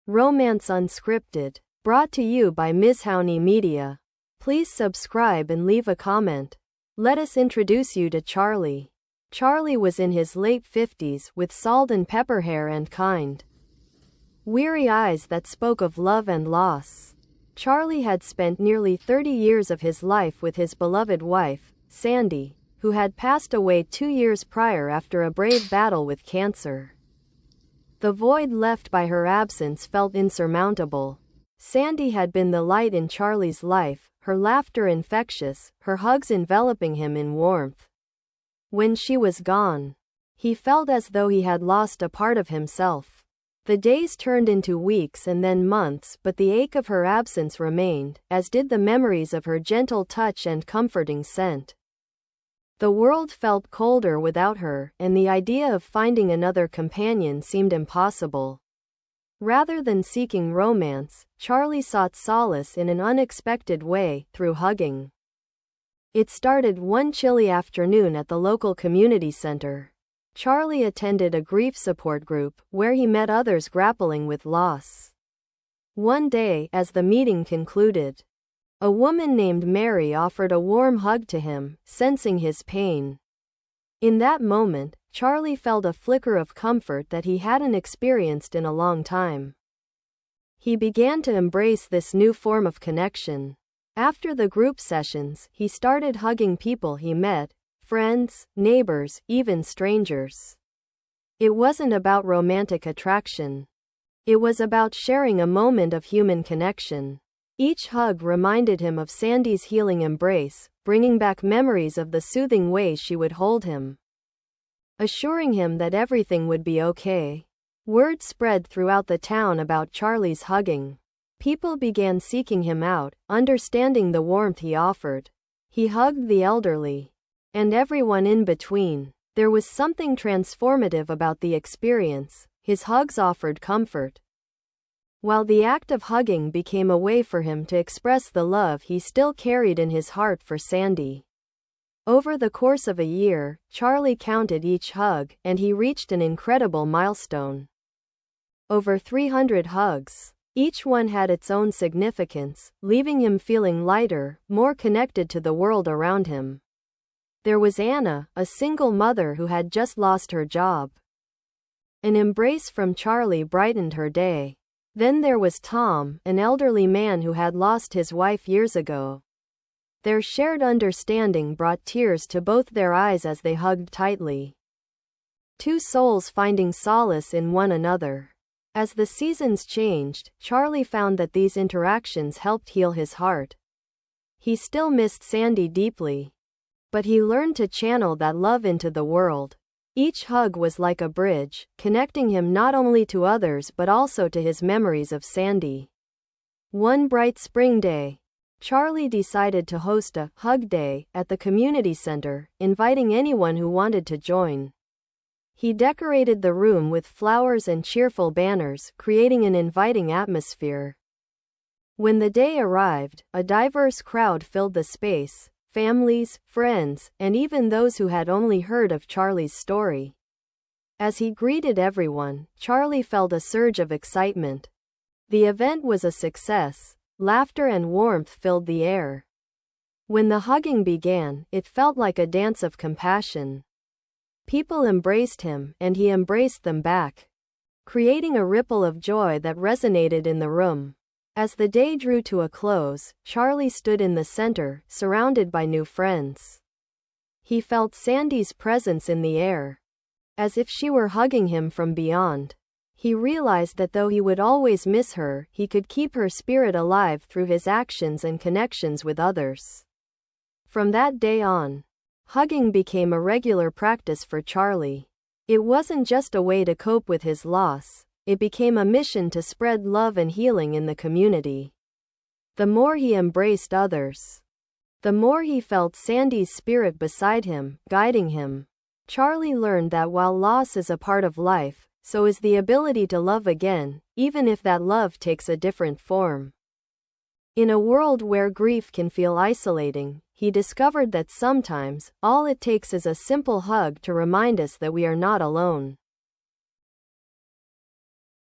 Romance Unscripted. Brought to you by 𝓣𝓱𝓮 Media. Please subscribe and leave a comment. Let us introduce you to Charlie. Charlie was in his late 50s with salt and pepper hair and kind, weary eyes that spoke of love and loss. Charlie had spent nearly 30 years of his life with his beloved wife, Sandy, who had passed away 2 years prior after a brave battle with cancer. The void left by her absence felt insurmountable. Sandy had been the light in Charlie's life, her laughter infectious, her hugs enveloping him in warmth. When she was gone, he felt as though he had lost a part of himself. The days turned into weeks and then months, but the ache of her absence remained, as did the memories of her gentle touch and comforting scent. The world felt colder without her, and the idea of finding another companion seemed impossible. Rather than seeking romance, Charlie sought solace in an unexpected way, through hugging. It started one chilly afternoon at the local community center. Charlie attended a grief support group, where he met others grappling with loss. One day, as the meeting concluded, a woman named Mary offered a warm hug to him, sensing his pain. In that moment, Charlie felt a flicker of comfort that he hadn't experienced in a long time. He began to embrace this new form of connection. After the group sessions, he started hugging people he met, friends, neighbors, even strangers. It wasn't about romantic attraction. It was about sharing a moment of human connection. Each hug reminded him of Sandy's healing embrace, bringing back memories of the soothing way she would hold him, assuring him that everything would be okay. Word spread throughout the town about Charlie's hugging. People began seeking him out, understanding the warmth he offered. He hugged the elderly and everyone in between. There was something transformative about the experience. His hugs offered comfort, while the act of hugging became a way for him to express the love he still carried in his heart for Sandy. Over the course of a year, Charlie counted each hug, and he reached an incredible milestone. Over 300 hugs. Each one had its own significance, leaving him feeling lighter, more connected to the world around him. There was Anna, a single mother who had just lost her job. An embrace from Charlie brightened her day. Then there was Tom, an elderly man who had lost his wife years ago. Their shared understanding brought tears to both their eyes as they hugged tightly. Two souls finding solace in one another. As the seasons changed, Charlie found that these interactions helped heal his heart. He still missed Sandy deeply, but he learned to channel that love into the world. Each hug was like a bridge, connecting him not only to others but also to his memories of Sandy. One bright spring day, Charlie decided to host a hug day at the community center, inviting anyone who wanted to join. He decorated the room with flowers and cheerful banners, creating an inviting atmosphere. When the day arrived, a diverse crowd filled the space. Families, friends, and even those who had only heard of Charlie's story. As he greeted everyone, Charlie felt a surge of excitement. The event was a success. Laughter and warmth filled the air. When the hugging began, it felt like a dance of compassion. People embraced him, and he embraced them back, creating a ripple of joy that resonated in the room. As the day drew to a close, Charlie stood in the center, surrounded by new friends. He felt Sandy's presence in the air, as if she were hugging him from beyond. He realized that though he would always miss her, he could keep her spirit alive through his actions and connections with others. From that day on, hugging became a regular practice for Charlie. It wasn't just a way to cope with his loss. It became a mission to spread love and healing in the community. The more he embraced others, the more he felt Sandy's spirit beside him, guiding him. Charlie learned that while loss is a part of life, so is the ability to love again, even if that love takes a different form. In a world where grief can feel isolating, he discovered that sometimes, all it takes is a simple hug to remind us that we are not alone.